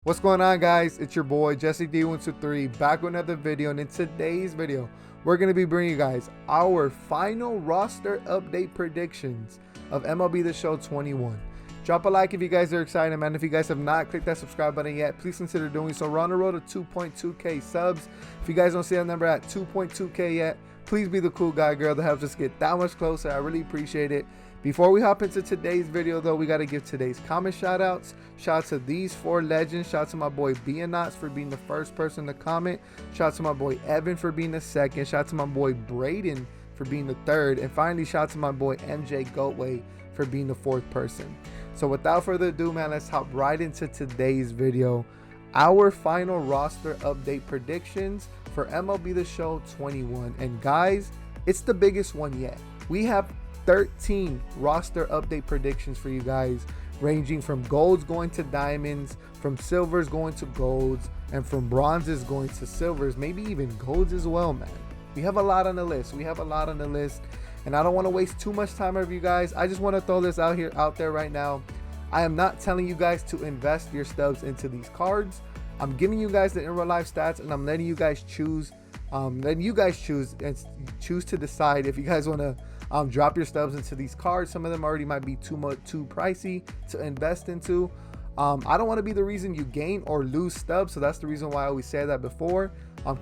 What's going on, guys? It's your boy Jesse D123 back with another video, and in today's video we're going to be bringing you guys our final roster update predictions of MLB The Show 21. Drop a like if you guys are excited, man. If you guys have not clicked that subscribe button yet, please consider doing so. We're on the road to 2.2k subs. If you guys don't see that number at 2.2k yet, please be the cool guy, girl, that helps us get that much closer. I really appreciate it. Before we hop into today's video, though, we got to give today's comment shout outs. Shout out to these four legends. Shout out to my boy BATLLE for being the first person to comment. Shout out to my boy Evan for being the second. Shout out to my boy Braden for being the third. And finally, shout out to my boy MJ Goatway for being the fourth person. So without further ado, man, let's hop right into today's video. Our final roster update predictions for MLB The Show 21. And guys, it's the biggest one yet. We have 13 roster update predictions for you guys, ranging from golds going to diamonds, from silvers going to golds, and from bronzes going to silvers, maybe even golds as well, man. We have a lot on the list. And I don't want to waste too much time of you guys. I just want to throw this out there right now. I am not telling you guys to invest your stubs into these cards. I'm giving you guys the in real life stats, and I'm letting you guys choose. Choose to decide if you guys want to drop your stubs into these cards. Some of them already might be too pricey to invest into. I don't want to be the reason you gain or lose stubs, so that's the reason why I always said that before.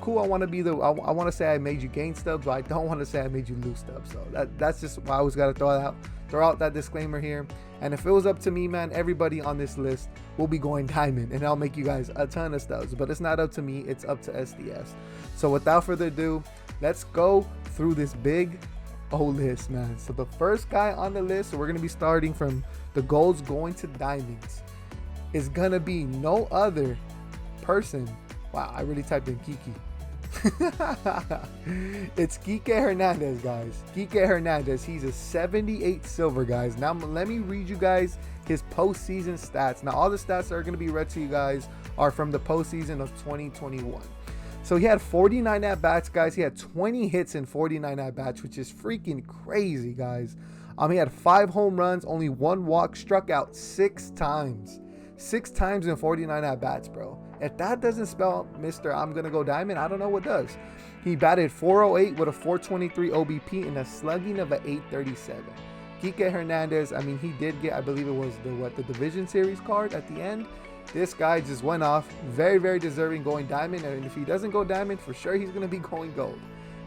Cool. I want to say I made you gain stubs, but I don't want to say I made you lose stubs. So that's just why I always got to throw out that disclaimer here. And if it was up to me, man, everybody on this list will be going diamond, and I'll make you guys a ton of stubs. But it's not up to me; it's up to SDS. So without further ado, let's go through this big list, man. So the first guy on the list, so we're gonna be starting from the golds going to diamonds, is gonna be no other person. Wow, I really typed in Kiki. It's Kike Hernandez, guys. Kike Hernandez. He's a 78 silver, guys. Now let me read you guys his postseason stats. Now all the stats that are gonna be read to you guys are from the postseason of 2021. So he had 49 at-bats, guys. He had 20 hits in 49 at-bats, which is freaking crazy, guys. He had 5 home runs, only 1 walk, struck out 6 times. 6 times in 49 at-bats, bro. If that doesn't spell Mr. I'm going to go diamond, I don't know what does. He batted .408 with a .423 OBP and a slugging of an .837. Kike Hernandez, I mean, he did get, I believe it was the Division Series card at the end. This guy just went off. Very, very deserving going diamond. And if he doesn't go diamond, for sure he's going to be going gold.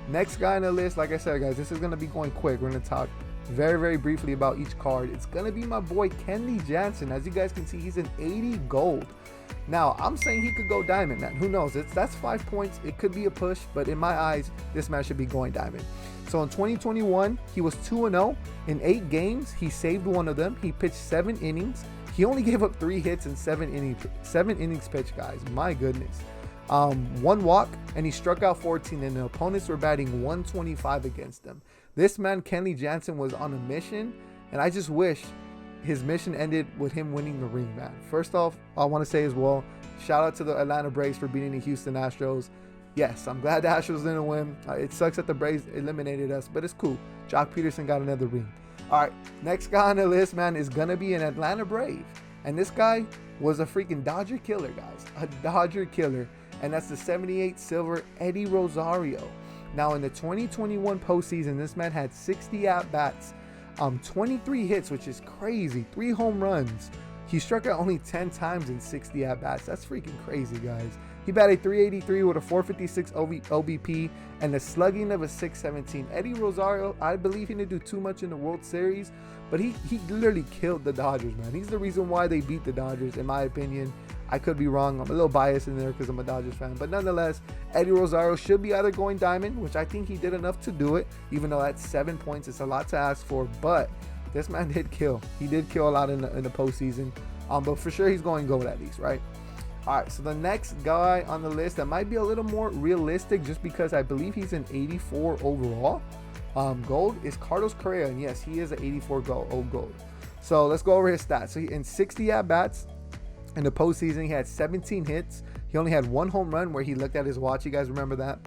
Next guy on the list, like I said, guys, this is going to be going quick. We're going to talk very, very briefly about each card. It's going to be my boy Jansen. As you guys can see, he's an 80 gold. Now, I'm saying he could go diamond, man. Who knows? That's 5 points. It could be a push, but in my eyes, this man should be going diamond. So in 2021, he was 2-0. In 8 games, he saved one of them. He pitched 7 innings. He only gave up 3 hits in 7 innings pitched, guys. My goodness. 1 walk, and he struck out 14, and the opponents were batting 125 against him. This man, Jansen, was on a mission, and I just wish his mission ended with him winning the ring, man. First off, I want to say as well, shout out to the Atlanta Braves for beating the Houston Astros. Yes, I'm glad the Astros didn't win. It sucks that the Braves eliminated us, but it's cool. Jock Peterson got another ring. All right, next guy on the list, man, is going to be an Atlanta Brave. And this guy was a freaking Dodger killer, guys. A Dodger killer. And that's the 78 silver Eddie Rosario. Now, in the 2021 postseason, this man had 60 at-bats, 23 hits, which is crazy, 3 home runs. He struck out only 10 times in 60 at-bats. That's freaking crazy, guys. He batted .383 with a .456 OBP and a slugging of a .617. Eddie Rosario, I believe he didn't do too much in the World Series, but he literally killed the Dodgers, man. He's the reason why they beat the Dodgers, in my opinion. I could be wrong. I'm a little biased in there because I'm a Dodgers fan. But nonetheless, Eddie Rosario should be either going diamond, which I think he did enough to do it, even though that's 7 points. It's a lot to ask for, but this man did kill. He did kill a lot in the postseason. But for sure he's going gold at least, right? All right, so the next guy on the list that might be a little more realistic, just because I believe he's an 84 overall gold, is Carlos Correa. And yes, he is an 84 gold. So let's go over his stats. So in 60 at-bats in the postseason, he had 17 hits. He only had 1 home run where he looked at his watch. You guys remember that?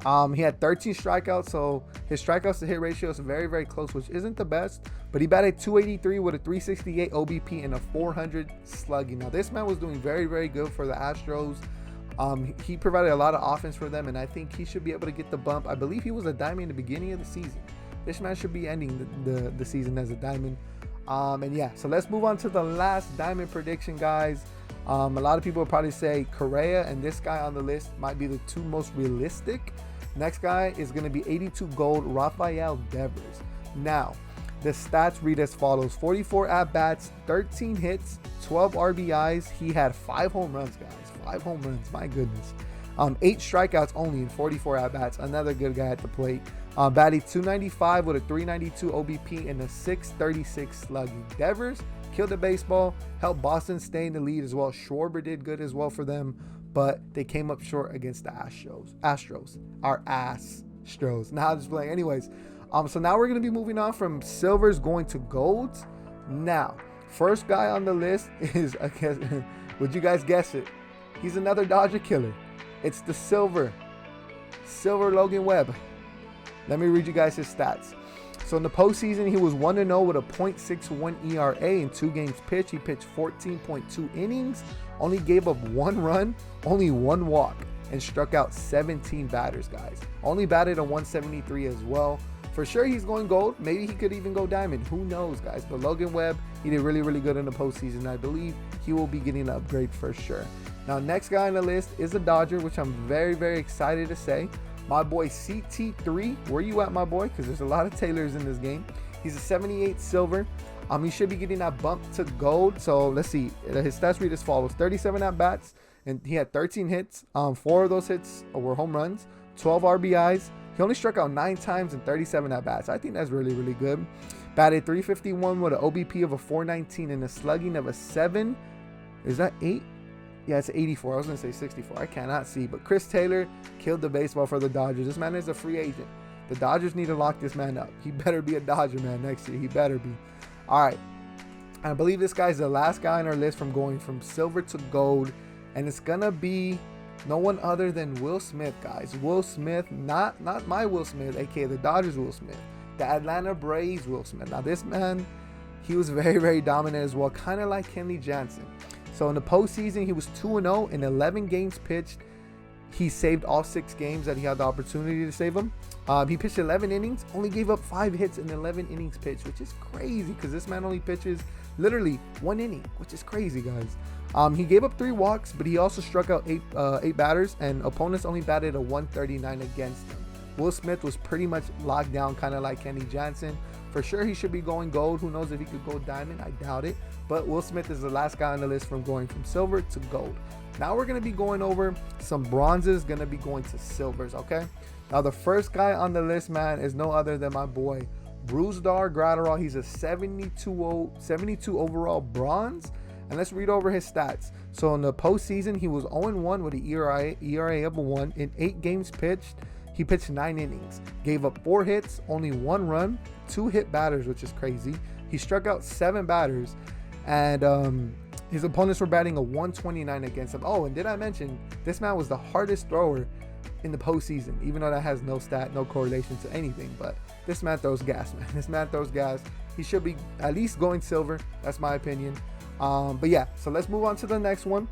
He had 13 strikeouts, so his strikeouts to hit ratio is very, very close, which isn't the best. But he batted 283 with a 368 OBP and a 400 slugging. Now, this man was doing very, very good for the Astros. He provided a lot of offense for them, and I think he should be able to get the bump. I believe he was a diamond in the beginning of the season. This man should be ending the season as a diamond. And yeah, so let's move on to the last diamond prediction, guys. A lot of people will probably say Correa and this guy on the list might be the two most realistic. Next guy is going to be 82 gold, Rafael Devers. Now, the stats read as follows: 44 at-bats, 13 hits, 12 RBIs. He had 5 home runs, guys. 5 home runs, my goodness. 8 strikeouts only in 44 at-bats. Another good guy at the plate. Batted 295 with a 392 OBP and a 636 slugging. Devers killed the baseball, helped Boston stay in the lead as well. Schwarber did good as well for them, but they came up short against the Astros. Our Astros. Now I'm just playing. Anyways, so now we're going to be moving on from silvers going to golds. Now, first guy on the list is, I guess, would you guys guess it? He's another Dodger killer. It's the silver Logan Webb. Let me read you guys his stats. So in the postseason, he was 1-0 with a .61 ERA in 2 games pitched. He pitched 14.2 innings, only gave up 1 run, only 1 walk, and struck out 17 batters, guys. Only batted a 173 as well. For sure, he's going gold. Maybe he could even go diamond. Who knows, guys? But Logan Webb, he did really, really good in the postseason. I believe he will be getting an upgrade for sure. Now, next guy on the list is a Dodger, which I'm very, very excited to say. My boy CT3, where you at, my boy? Because there's a lot of Taylors in this game. He's a 78 silver. He should be getting that bump to gold. So let's see. His stats read as follows: 37 at bats, and he had 13 hits. 4 of those hits were home runs. 12 RBIs. He only struck out 9 times in 37 at bats. I think that's really, really good. Batted 351 with an OBP of a 419 and a slugging of a 7. Is that 8? Yeah, it's 84. I was going to say 64. I cannot see. But Chris Taylor killed the baseball for the Dodgers. This man is a free agent. The Dodgers need to lock this man up. He better be a Dodger, man, next year. He better be. All right. I believe this guy's the last guy on our list from going from silver to gold. And it's going to be no one other than Will Smith, guys. Will Smith, not my Will Smith, a.k.a. the Dodgers Will Smith. The Atlanta Braves Will Smith. Now, this man, he was very, very dominant as well. Kind of like Kenley Jansen. So in the postseason, he was 2-0 in 11 games pitched. He saved all 6 games that he had the opportunity to save them. He pitched 11 innings, only gave up 5 hits in 11 innings pitched, which is crazy because this man only pitches literally 1 inning, which is crazy, guys. He gave up 3 walks, but he also struck out 8 batters, and opponents only batted a 139 against him. Will Smith was pretty much locked down, kind of like Kenley Jansen. For sure, he should be going gold. Who knows if he could go diamond? I doubt it. But Will Smith is the last guy on the list from going from silver to gold. Now we're going to be going over some bronzes, going to be going to silvers, okay? Now the first guy on the list, man, is no other than my boy, Brusdar Graterol. He's a 72 overall bronze. And let's read over his stats. So in the postseason, he was 0-1 with an ERA of a 1 in 8 games pitched. He pitched 9 innings, gave up 4 hits, only 1 run, 2 hit batters, which is crazy. He struck out 7 batters, and his opponents were batting a 129 against him. Oh, and did I mention this man was the hardest thrower in the postseason, even though that has no correlation to anything. But this man throws gas, man. This man throws gas. He should be at least going silver. That's my opinion. But yeah, so let's move on to the next one.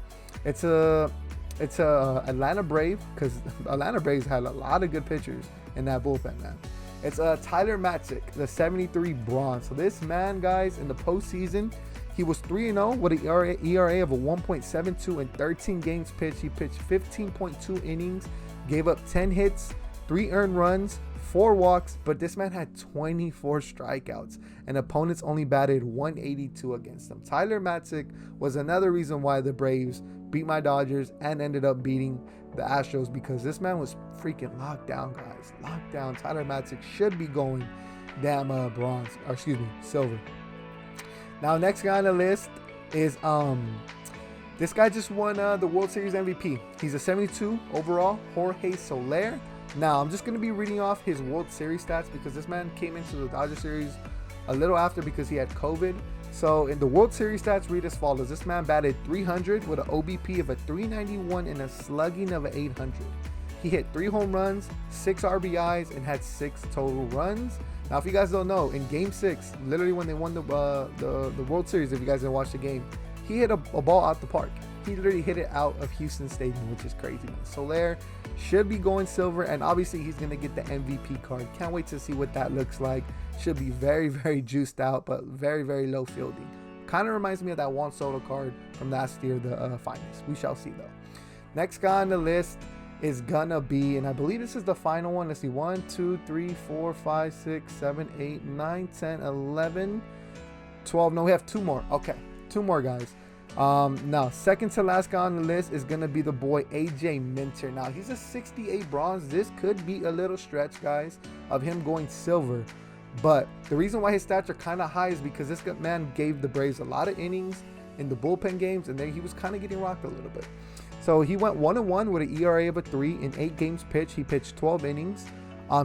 It's a Atlanta Brave, because Atlanta Braves had a lot of good pitchers in that bullpen, man. It's Tyler Matzik, the 73 bronze. So this man, guys, in the postseason, he was 3-0 with an ERA of a 1.72 in 13 games pitched. He pitched 15.2 innings, gave up 10 hits, 3 earned runs, 4 walks, but this man had 24 strikeouts, and opponents only batted 182 against him. Tyler Matzik was another reason why the Braves beat my Dodgers and ended up beating the Astros, because this man was freaking locked down, guys. Locked down. Tyler Matzik should be going damn silver. Now, next guy on the list is this guy just won the World Series MVP. He's a 72 overall, Jorge Soler. Now, I'm just going to be reading off his World Series stats because this man came into the Dodger Series a little after because he had COVID. So, in the World Series stats, read as follows. This man batted 300 with an OBP of a 391 and a slugging of an 800. He hit 3 home runs, 6 RBIs, and had 6 total runs. Now, if you guys don't know, in Game 6, literally when they won the World Series, if you guys didn't watch the game, he hit a ball out the park. He literally hit it out of Houston Stadium, which is crazy, man. Soler should be going silver, and obviously he's going to get the MVP card. Can't wait to see what that looks like. Should be very, very juiced out, but very, very low fielding. Kind of reminds me of that Juan Soto card from last year, the finals. We shall see, though. Next guy on the list is gonna be, and I believe this is the final one. Let's see, 1, 2, 3, 4, 5, 6, 7, 8, 9, 10, 11, 12. No, we have 2 more. Okay, 2 more guys. Now, second to last guy on the list is gonna be the boy AJ Minter. Now, he's a 68 bronze. This could be a little stretch, guys, of him going silver. But the reason why his stats are kind of high is because this man gave the Braves a lot of innings in the bullpen games, and then he was kind of getting rocked a little bit. So he went 1-1 with an ERA of a 3 in 8 games pitched. He pitched 12 innings.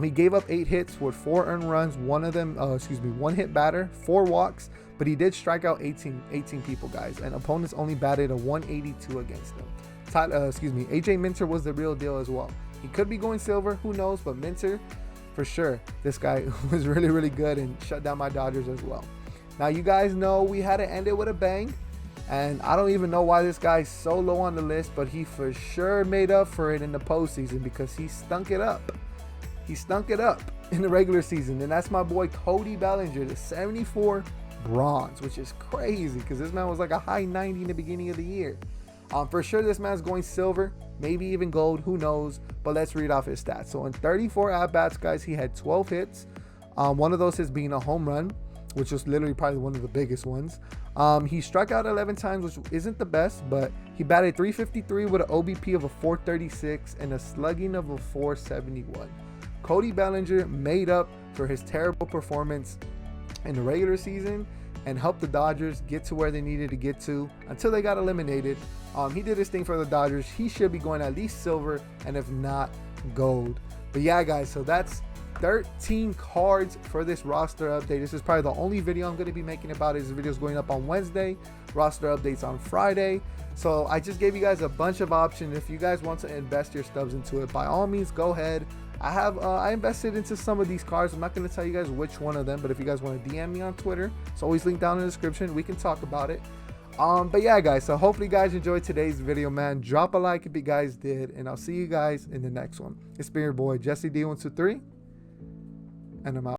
He gave up 8 hits with 4 earned runs. One of them, 1 hit batter, 4 walks, but he did strike out 18 people, guys, and opponents only batted a 182 against him. AJ Minter was the real deal as well. He could be going silver, who knows, but Minter, for sure, this guy was really, really good and shut down my Dodgers as well. Now, you guys know we had to end it with a bang, and I don't even know why this guy's so low on the list, but he for sure made up for it in the postseason because he stunk it up. He stunk it up in the regular season, and that's my boy Cody Bellinger, the 74 bronze, which is crazy because this man was like a high 90 in the beginning of the year. For sure, this man's going silver, maybe even gold, who knows, but let's read off his stats. So in 34 at-bats, guys, he had 12 hits. One of those hits being a home run, which was literally probably one of the biggest ones. He struck out 11 times, which isn't the best, but he batted .353 with an OBP of a .436 and a slugging of a .471. Cody Bellinger made up for his terrible performance in the regular season and helped the Dodgers get to where they needed to get to until they got eliminated. He did his thing for the Dodgers. He should be going at least silver, and if not, gold. But yeah, guys, so that's 13 cards for this roster update. This is probably the only video I'm going to be making about it. This video is going up on Wednesday, roster updates on Friday. So I just gave you guys a bunch of options. If you guys want to invest your stubs into it, by all means, go ahead. I invested into some of these cards. I'm not going to tell you guys which one of them, but if you guys want to DM me on Twitter, it's always linked down in the description. We can talk about it. But yeah, guys, so hopefully you guys enjoyed today's video, man. Drop a like if you guys did, and I'll see you guys in the next one. It's been your boy Jesse D123, and I'm out.